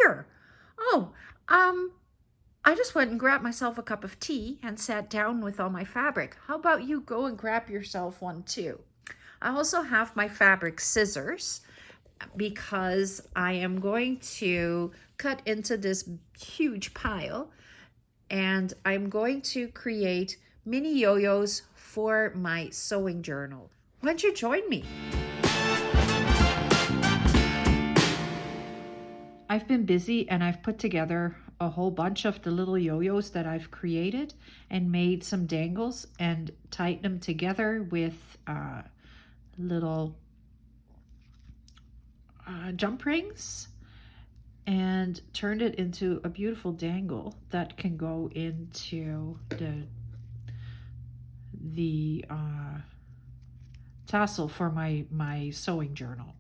here? Oh, I just went and grabbed myself a cup of tea and sat down with all my fabric. How about you go and grab yourself one too? I also have my fabric scissors because I am going to cut into this huge pile, and I'm going to create mini yo-yos for my sewing journal. Why don't you join me? I've been busy and I've put together a whole bunch of the little yo-yos that I've created and made some dangles and tied them together with little jump rings and turned it into a beautiful dangle that can go into the tassel for my sewing journal.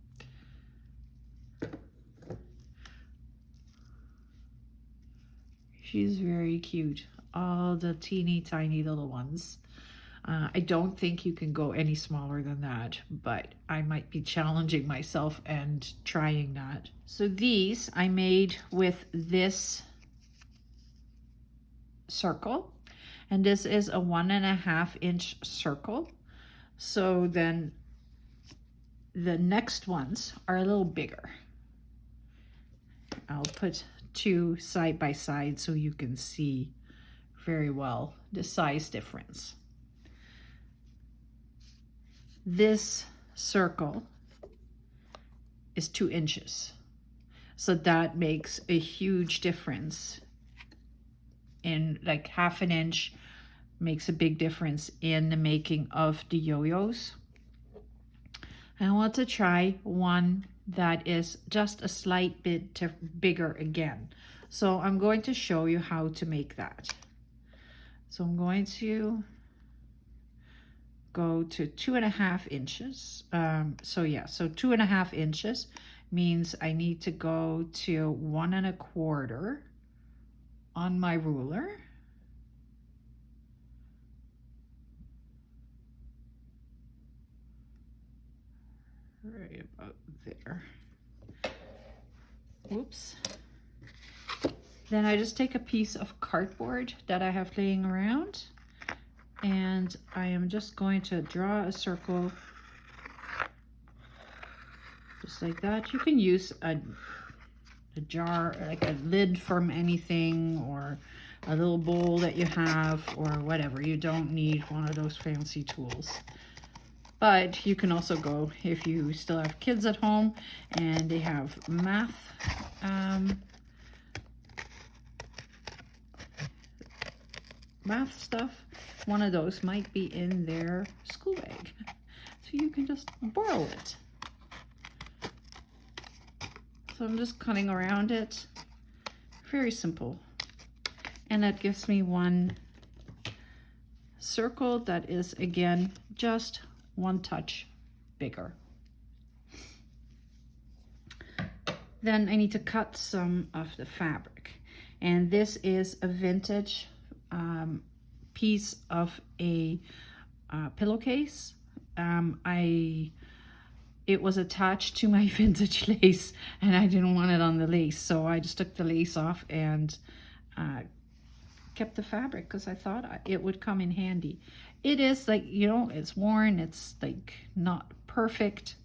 She's very cute. All the teeny tiny little ones. I don't think you can go any smaller than that, but I might be challenging myself and trying that. So these I made with this circle, and this is a 1.5 inch circle. So then the next ones are a little bigger. I'll put two side by side so you can see very well the size difference. This circle is 2 inches. So that makes a huge difference. In like 1/2 inch makes a big difference in the making of the yo-yos. I want to try one that is just a slight bit bigger again. So I'm going to show you how to make that. So I'm going to go to 2.5 inches. So 2.5 inches means I need to go to 1.25 on my ruler. Right about there. Whoops. Then I just take a piece of cardboard that I have laying around, and I am just going to draw a circle just like that. You can use a jar, like a lid from anything, or a little bowl that you have, or whatever. You don't need one of those fancy tools. But you can also go, if you still have kids at home and they have math stuff, one of those might be in their school bag. So you can just borrow it. So I'm just cutting around it. Very simple. And that gives me one circle that is, again, just one touch bigger. Then I need to cut some of the fabric. And this is a vintage piece of a pillowcase. It was attached to my vintage lace and I didn't want it on the lace. So I just took the lace off and kept the fabric because I thought it would come in handy. It is like, you know, it's worn, it's like not perfect,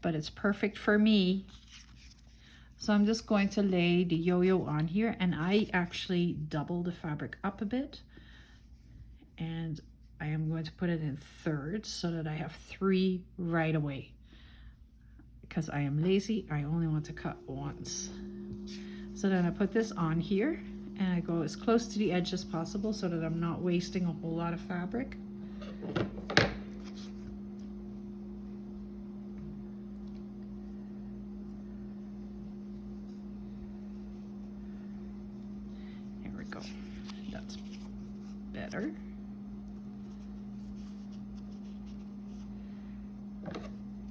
but it's perfect for me. So I'm just going to lay the yo-yo on here, and I actually double the fabric up a bit, and I am going to put it in thirds so that I have 3 right away. Because I am lazy, I only want to cut once. So then I put this on here, and I go as close to the edge as possible so that I'm not wasting a whole lot of fabric. There we go. That's better.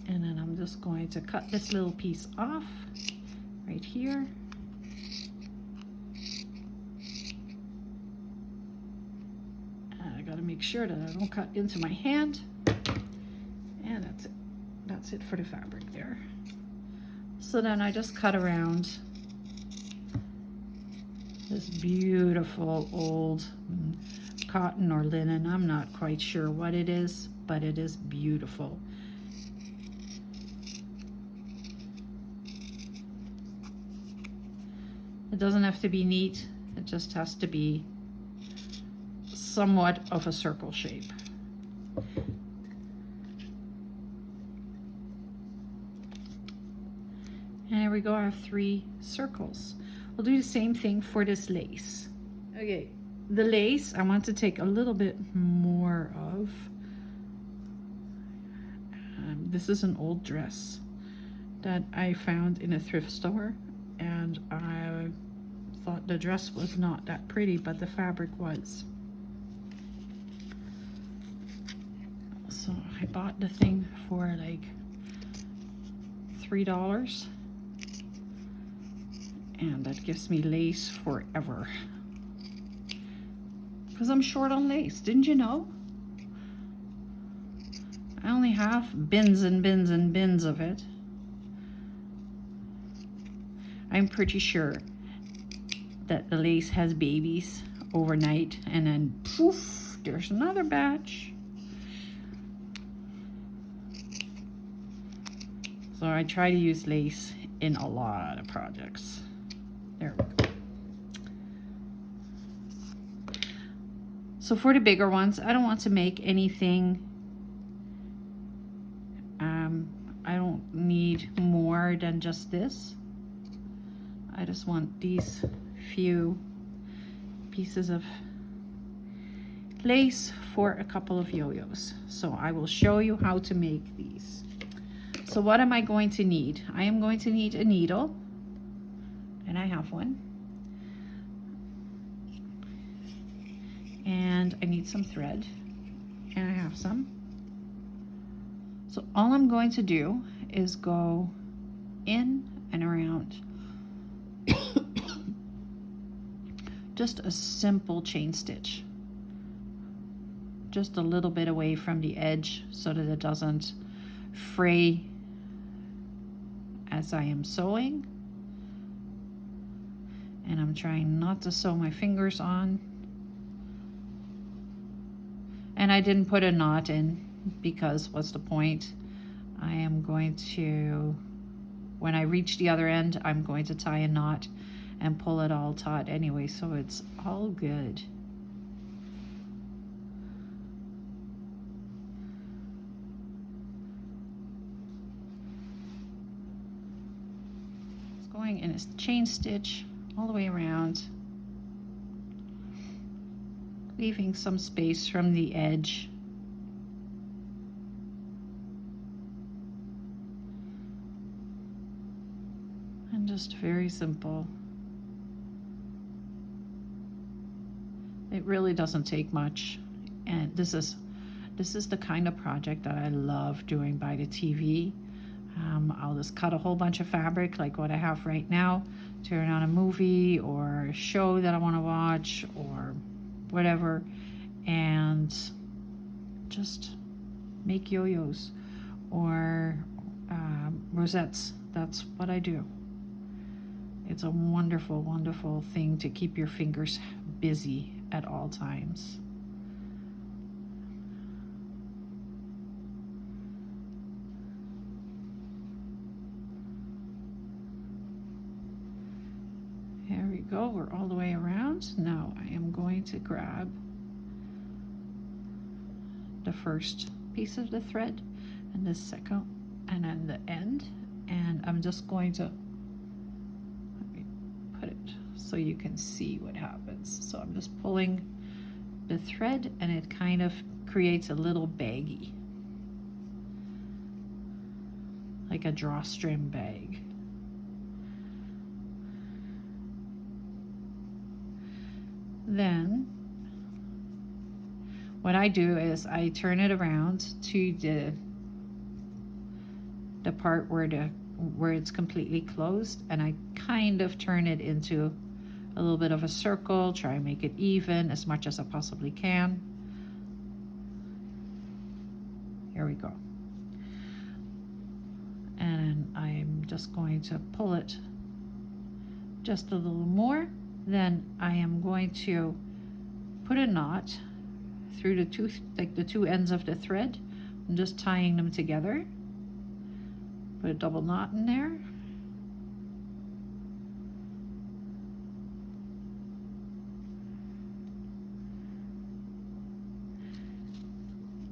And then I'm just going to cut this little piece off right here. Make sure that I don't cut into my hand, and that's it for the fabric there. So then I just cut around This beautiful old cotton or linen. I'm not quite sure what it is, but it is beautiful. It doesn't have to be neat. It just has to be somewhat of a circle shape. And there we go, I have 3 circles. I'll do the same thing for this lace. Okay, the lace I want to take a little bit more of. This is an old dress that I found in a thrift store, and I thought the dress was not that pretty, but the fabric was. So I bought the thing for like $3. And that gives me lace forever. Because I'm short on lace, didn't you know? I only have bins and bins and bins of it. I'm pretty sure that the lace has babies overnight and then poof, there's another batch. So I try to use lace in a lot of projects. There we go. So for the bigger ones, I don't want to make anything. I don't need more than just this. I just want these few pieces of lace for a couple of yo-yos. So I will show you how to make these. So what am I going to need? I am going to need a needle, and I have one. And I need some thread, and I have some. So all I'm going to do is go in and around. Just a simple chain stitch. Just a little bit away from the edge so that it doesn't fray as I am sewing. And I'm trying not to sew my fingers on. And I didn't put a knot in because what's the point? I am going to, when I reach the other end, I'm going to tie a knot and pull it all taut anyway, so it's all good. It's going in a chain stitch all the way around, leaving some space from the edge. And just very simple. It really doesn't take much. And this is the kind of project that I love doing by the TV. I'll just cut a whole bunch of fabric like what I have right now, turn on a movie or a show that I want to watch or whatever, and just make yo-yos or rosettes. That's what I do. It's a wonderful, wonderful thing to keep your fingers busy at all times. There we go, we're all the way around. Now I am going to grab the first piece of the thread and the second and then the end, and I'm just going to put it so you can see what happens. So I'm just pulling the thread and it kind of creates a little baggie, like a drawstring bag. Then what I do is I turn it around to the part where it's completely closed, and I kind of turn it into a little bit of a circle, try and make it even as much as I possibly can. Here we go. And I'm just going to pull it just a little more then I am going to put a knot through the two ends of the thread. I'm just tying them together. Put a double knot in there.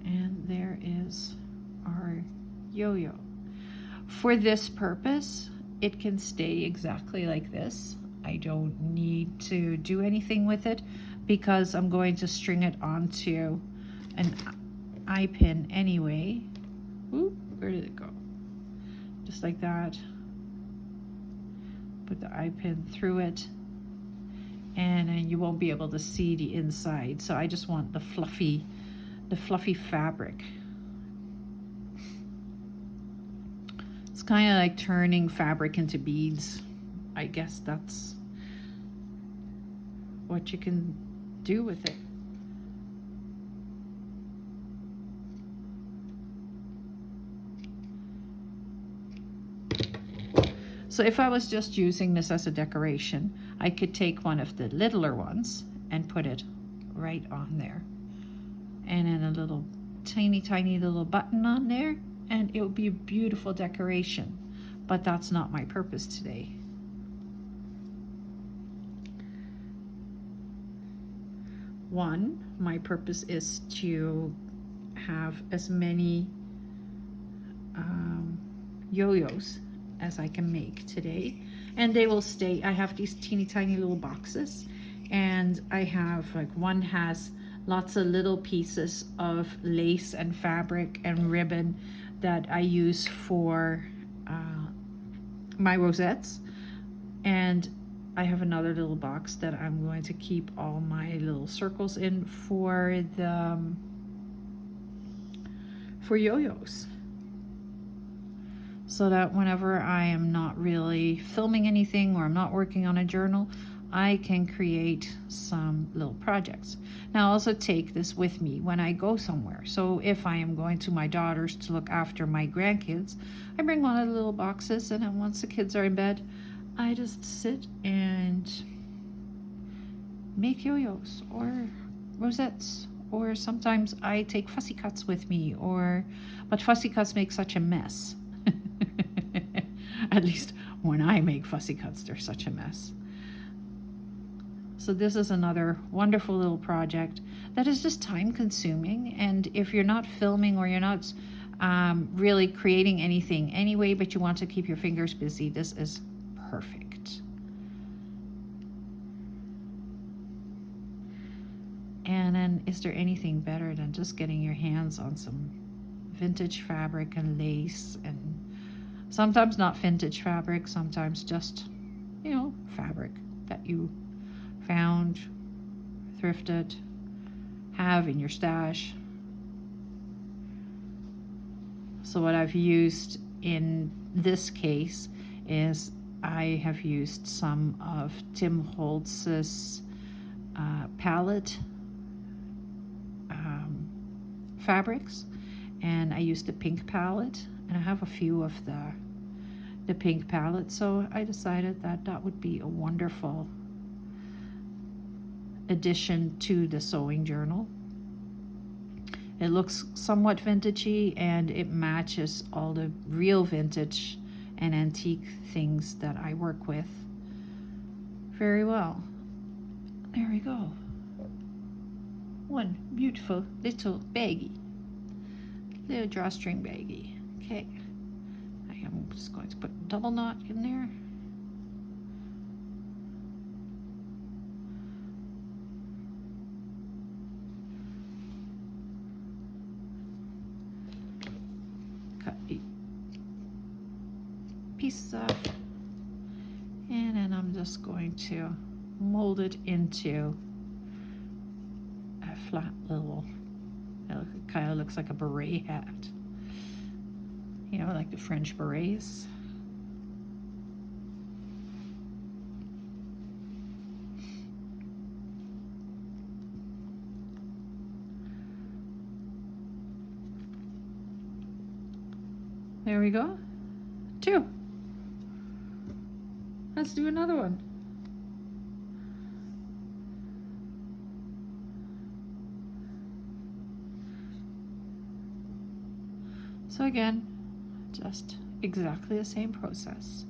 And there is our yo-yo. For this purpose, it can stay exactly like this. I don't need to do anything with it because I'm going to string it onto an eye pin anyway. Ooh, where did it go? Just like that. Put the eye pin through it, and then you won't be able to see the inside. So I just want the fluffy fabric. It's kind of like turning fabric into beads. I guess that's what you can do with it. So if I was just using this as a decoration, I could take one of the littler ones and put it right on there. And then a little tiny little button on there, and it would be a beautiful decoration. But that's not my purpose today. One, my purpose is to have as many yo-yos as I can make today, and they will stay. I have these teeny tiny little boxes, and I have like one has lots of little pieces of lace and fabric and ribbon that I use for my rosettes, and I have another little box that I'm going to keep all my little circles in for the yo-yos, so that whenever I am not really filming anything or I'm not working on a journal, I can create some little projects. Now I also take this with me when I go somewhere. So if I am going to my daughter's to look after my grandkids, I bring one of the little boxes, and then once the kids are in bed, I just sit and make yo-yos or rosettes, or sometimes I take fussy cuts with me, but fussy cuts make such a mess. At least when I make fussy cuts, they're such a mess. So this is another wonderful little project that is just time consuming, and if you're not filming or you're not really creating anything anyway, but you want to keep your fingers busy, this is perfect. And then is there anything better than just getting your hands on some vintage fabric and lace, and sometimes not vintage fabric, sometimes just, you know, fabric that you found, thrifted, have in your stash. So what I've used in this case is I have used some of Tim Holtz's palette fabrics, and I used the pink palette, and I have a few of the pink palette, so I decided that that would be a wonderful addition to the sewing journal. It looks somewhat vintagey, and it matches all the real vintage and antique things that I work with very well. There we go. One beautiful little baggie, little drawstring baggie. Okay, I am just going to put a double knot in there. Cut the pieces off, and then I'm just going to mold it into a flat little, it kind of looks like a beret hat, you know, like the French berets. There we go. 2. Let's do another one. So again, just exactly the same process.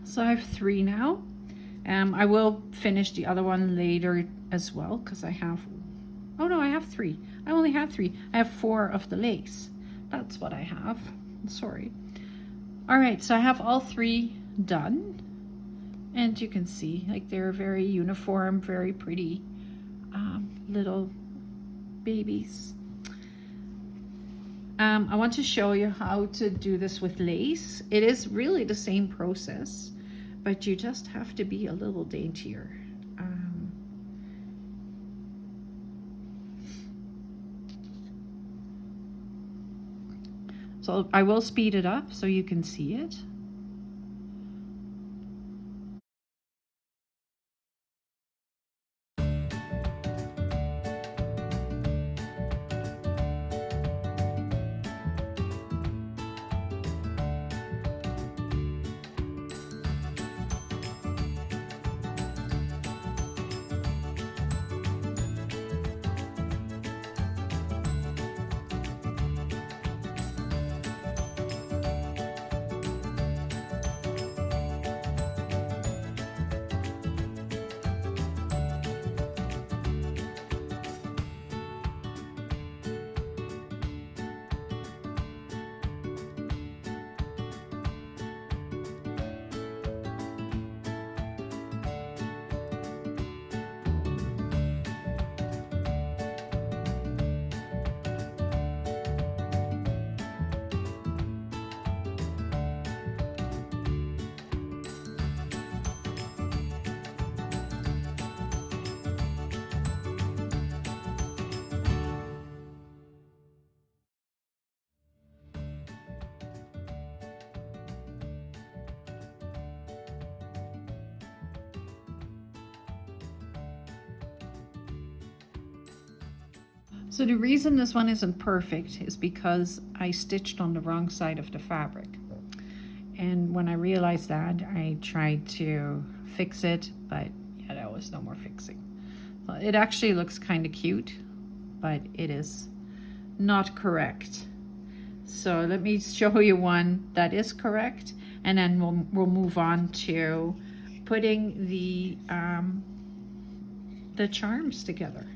So I have 3 now. I will finish the other one later as well because I have, oh no, I have 3. I only have 3. I have 4 of the lace. That's what I have. Sorry. All right, so I have all 3 done. And you can see, like, they're very uniform, very pretty little babies. I want to show you how to do this with lace. It is really the same process, but you just have to be a little daintier. So I will speed it up so you can see it. So the reason this one isn't perfect is because I stitched on the wrong side of the fabric. And when I realized that, I tried to fix it, but yeah, there was no more fixing. So it actually looks kind of cute, but it is not correct. So let me show you one that is correct, and then we'll move on to putting the charms together.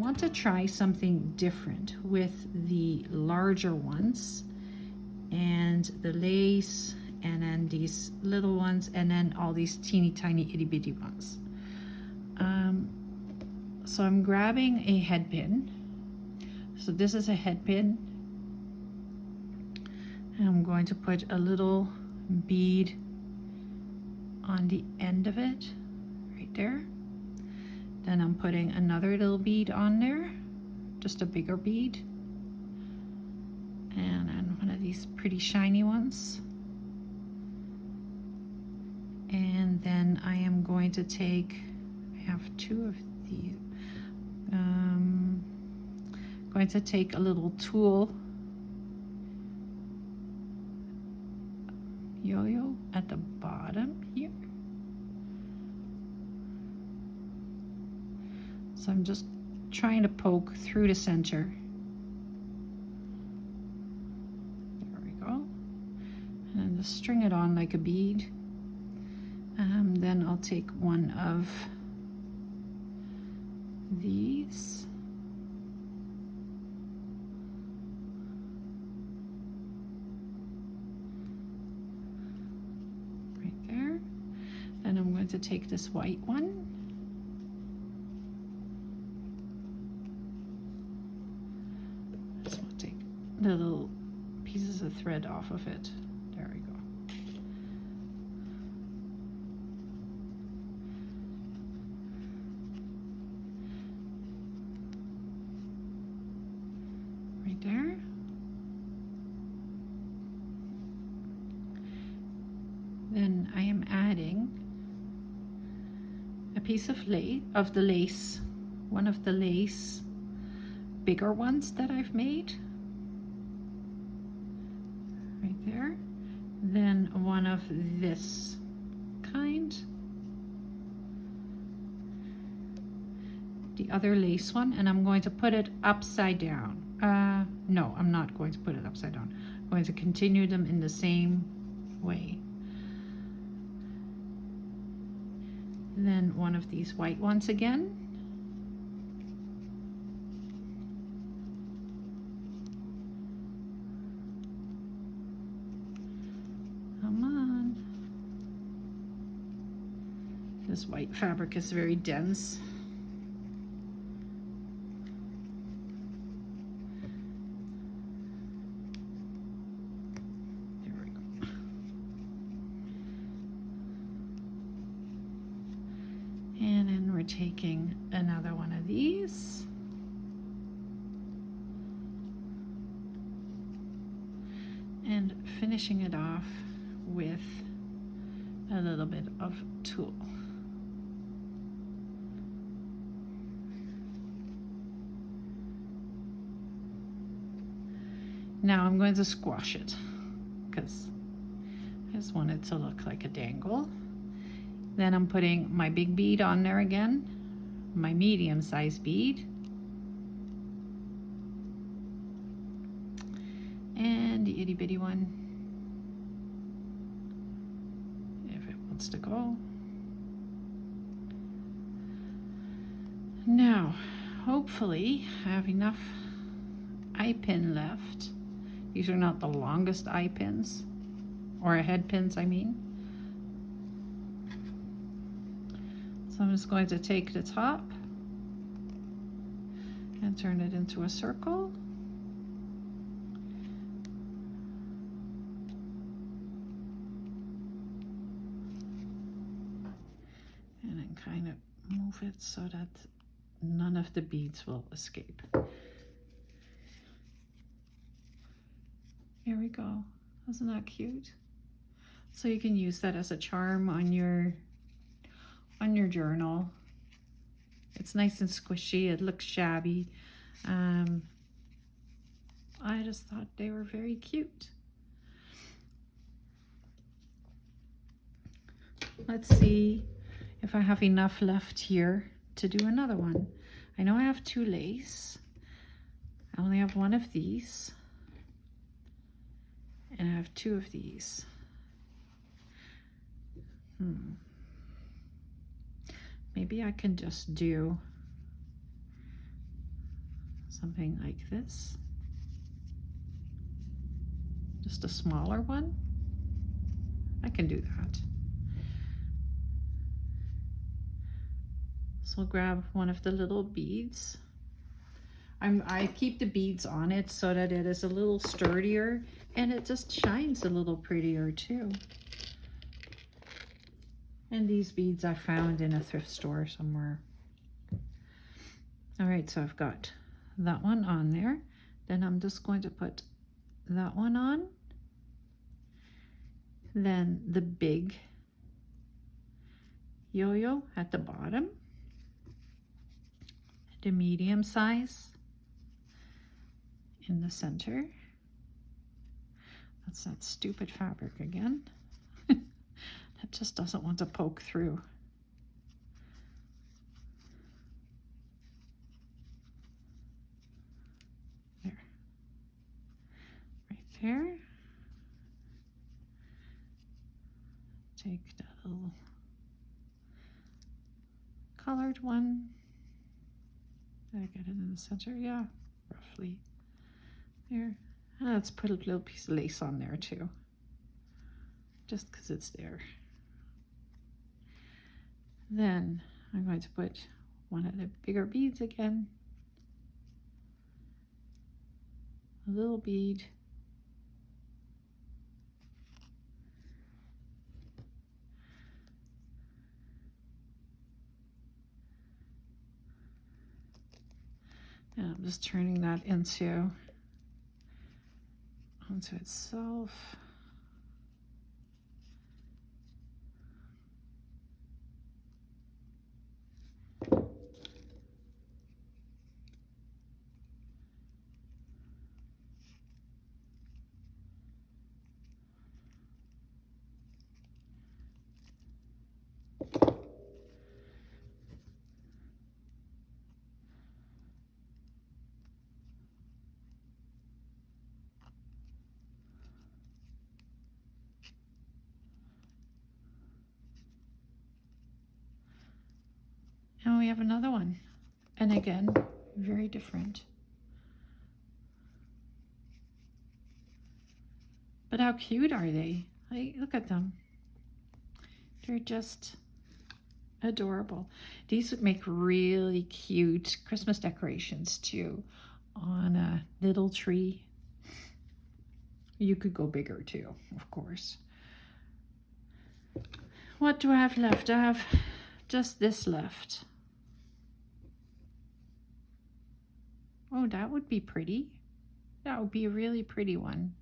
want to try something different with the larger ones and the lace, and then these little ones, and then all these teeny tiny itty bitty ones. So I'm grabbing a head pin. So this is a head pin, and I'm going to put a little bead on the end of it, right there. Then I'm putting another little bead on there, just a bigger bead, and then one of these pretty shiny ones. And then I am going to take, I have two of these, going to take a little tool, yo-yo at the bottom here. So I'm just trying to poke through the center. There we go. And just string it on like a bead. Then I'll take one of these. Right there. Then I'm going to take this white one. Little pieces of thread off of it. There we go. Right there. Then I am adding a piece of the lace, one of the lace bigger ones that I've made. There, then one of this kind, the other lace one, and I'm going to put it upside down. No, I'm not going to put it upside down. I'm going to continue them in the same way. Then one of these white ones again. This white fabric is very dense. There we go. And then we're taking another one of these. And finishing it off with a little bit of tulle. Now I'm going to squash it because I just want it to look like a dangle. Then I'm putting my big bead on there again, my medium-sized bead, and the itty-bitty one, if it wants to go. Now, hopefully I have enough eye pin left. These are not the longest eye pins, or head pins, I mean. So I'm just going to take the top and turn it into a circle. And then kind of move it so that none of the beads will escape. Here we go. Isn't that cute? So you can use that as a charm on your journal. It's nice and squishy. It looks shabby. I just thought they were very cute. Let's see if I have enough left here to do another one. I know I have two lace. I only have one of these. And I have two of these. Maybe I can just do something like this. Just a smaller one. I can do that. So I'll grab one of the little beads. I keep the beads on it so that it is a little sturdier and it just shines a little prettier too. And these beads I found in a thrift store somewhere. All right, so I've got that one on there. Then I'm just going to put that one on. Then the big yo-yo at the bottom. The medium size in the center. That's that stupid fabric again. That just doesn't want to poke through. There. Right there. Take that little colored one. Did I get it in the center? Yeah, roughly. There. And let's put a little piece of lace on there too. Just because it's there. Then I'm going to put one of the bigger beads again. A little bead. And I'm just turning that onto itself. And we have another one. And again, very different. But how cute are they? Like, look at them. They're just adorable. These would make really cute Christmas decorations too on a little tree. You could go bigger too, of course. What do I have left? I have just this left. Oh, that would be pretty. That would be a really pretty one.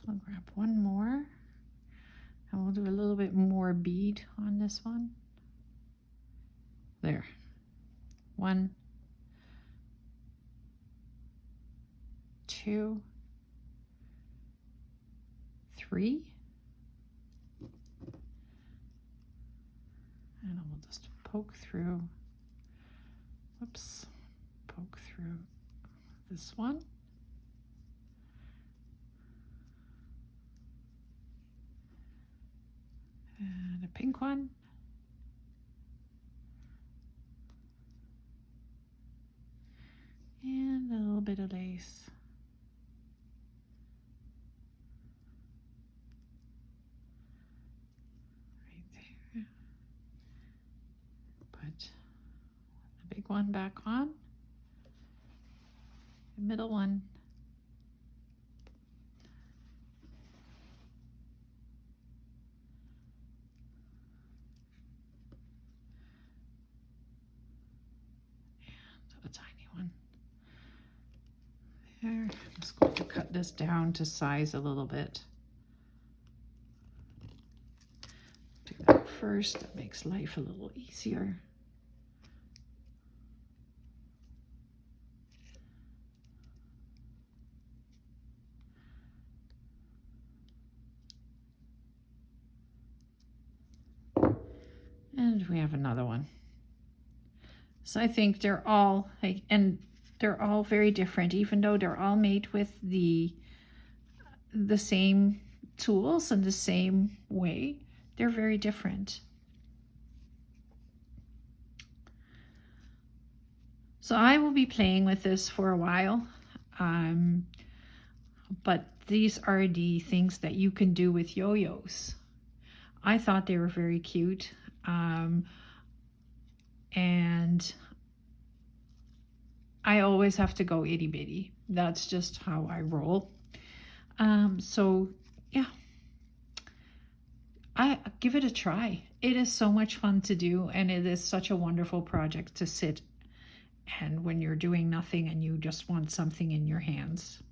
I'll grab one more. And we'll do a little bit more bead on this one. There. 1, 2, 3. And we'll just poke through. Whoops. Poke through this one. And a pink one. And a little bit of lace. Right there. Put the big one back on. The middle one. A tiny one. There. I'm just going to cut this down to size a little bit. Do that first. That makes life a little easier. And we have another one. So I think they're all they're all very different, even though they're all made with the same tools and the same way. They're very different. So I will be playing with this for a while. But these are the things that you can do with yo-yos. I thought they were very cute. And I always have to go itty bitty. That's just how I roll. So yeah, I give it a try. It is so much fun to do, and it is such a wonderful project to sit and when you're doing nothing and you just want something in your hands.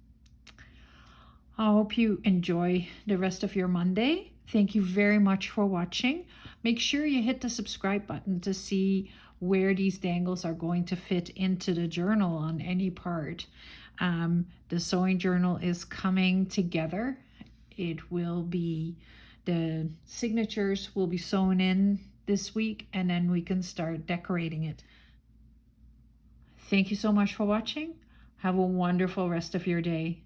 I hope you enjoy the rest of your Monday. Thank you very much for watching. Make sure you hit the subscribe button to see where these dangles are going to fit into the journal on any part. The sewing journal is coming together. It will be, the signatures will be sewn in this week, and then we can start decorating it. Thank you so much for watching. Have a wonderful rest of your day.